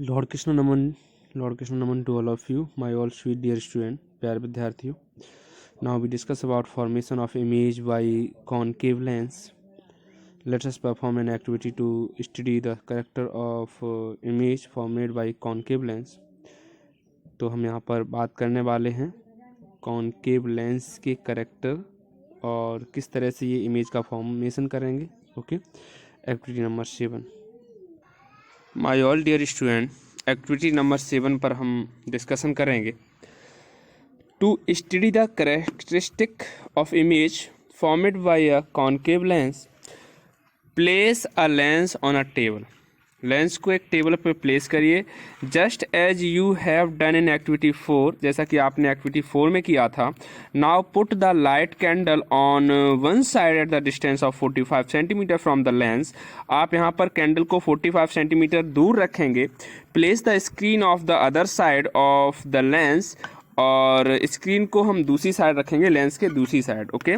Lord Krishna नमन to all of you my all sweet dear student, प्यारे विद्यार्थियों। Now we discuss about formation of image by concave lens. Let us perform an activity to study the character of image formed by concave lens. तो हम यहाँ पर बात करने वाले हैं कॉनकेव लेंस के कैरेक्टर और किस तरह से ये इमेज का फॉर्मेशन करेंगे। Okay, activity number 7। My all dear student, activity number 7 पर हम डिस्कशन करेंगे to study the characteristic of image formed by a concave lens. Place a lens on a table. Lens को एक टेबल पर place करिए, just as you have done in activity 4, जैसा कि आपने एक्टिविटी 4 में किया था। Now put the light candle on one side at the distance of 45 centimetre from the lens. आप यहाँ पर कैंडल को 45 सेंटीमीटर दूर रखेंगे। Place the screen of the other side of the lens, और स्क्रीन को हम दूसरी साइड रखेंगे, लेंस के दूसरी side. Okay,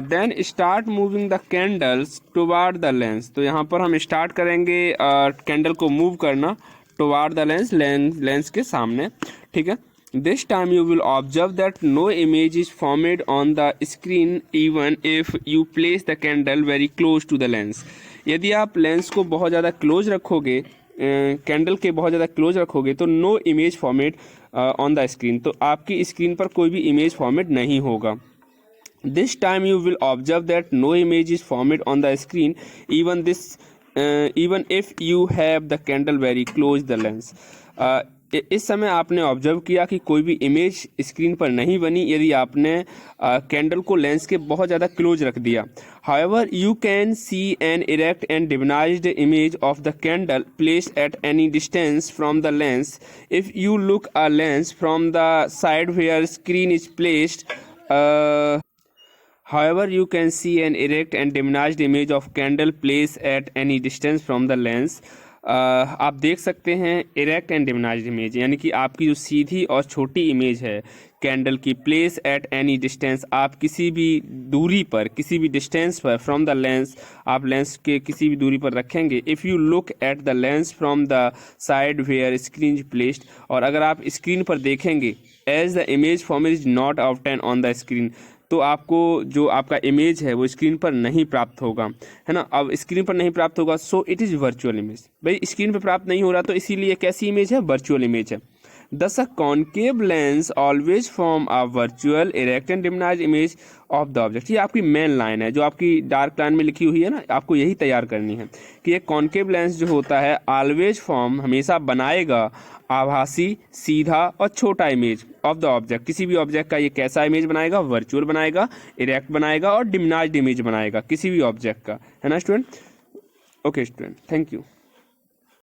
then start moving the candles toward the lens. तो यहाँ पर हम स्टार्ट करेंगे कैंडल को मूव करना टुवार्ड द लेंस, लेंस के सामने। ठीक है, this time you will observe that no image is formed on the screen even if you place the candle very close to the lens. यदि आप lens को बहुत ज़्यादा क्लोज रखोगे, कैंडल के बहुत ज़्यादा क्लोज रखोगे, तो no image format on the screen, तो आपकी स्क्रीन पर कोई भी इमेज फॉर्मेट नहीं होगा। This time you will observe that no image is format on the screen even if you have the candle very close the lens. इस समय आपने ऑब्जर्व किया कि कोई भी इमेज स्क्रीन पर नहीं बनी यदि आपने कैंडल को लेंस के बहुत ज़्यादा क्लोज रख दिया। However you can see an erect and diminished image of the candle placed at any distance from the lens if you look a lens from the side where screen is placed. However, you can see an erect and diminished image of candle placed at any distance from the lens. आप देख सकते हैं erect and diminished image, यानी कि आपकी जो सीधी और छोटी इमेज है कैंडल की, प्लेस एट एनी डिस्टेंस, आप किसी भी दूरी पर, किसी भी डिस्टेंस पर, फ्रॉम द लेंस, आप लेंस के किसी भी दूरी पर रखेंगे। If you look at the lens from the side where screen placed, और अगर आप स्क्रीन पर देखेंगे as the image form is not obtain on the screen, तो आपको जो आपका इमेज है वो स्क्रीन पर नहीं प्राप्त होगा, है ना। अब स्क्रीन पर नहीं प्राप्त होगा, so it is virtual image. भाई स्क्रीन पर प्राप्त नहीं हो रहा, तो इसीलिए कैसी इमेज है? वर्चुअल इमेज है। Thus, a concave lens always form a virtual erect and diminished image of the object। ये आपकी मेन लाइन है जो आपकी डार्क लाइन में लिखी हुई है ना, आपको यही तैयार करनी है कि एक कॉन्केव लेंस जो होता है ऑलवेज फॉर्म, हमेशा बनाएगा आभासी, सीधा और छोटा इमेज ऑफ द ऑब्जेक्ट। किसी भी ऑब्जेक्ट का ये कैसा इमेज बनाएगा? वर्चुअल बनाएगा, इरेक्ट बनाएगा और डिमिनाइज्ड इमेज बनाएगा किसी भी ऑब्जेक्ट का, है ना student. Okay student, thank you.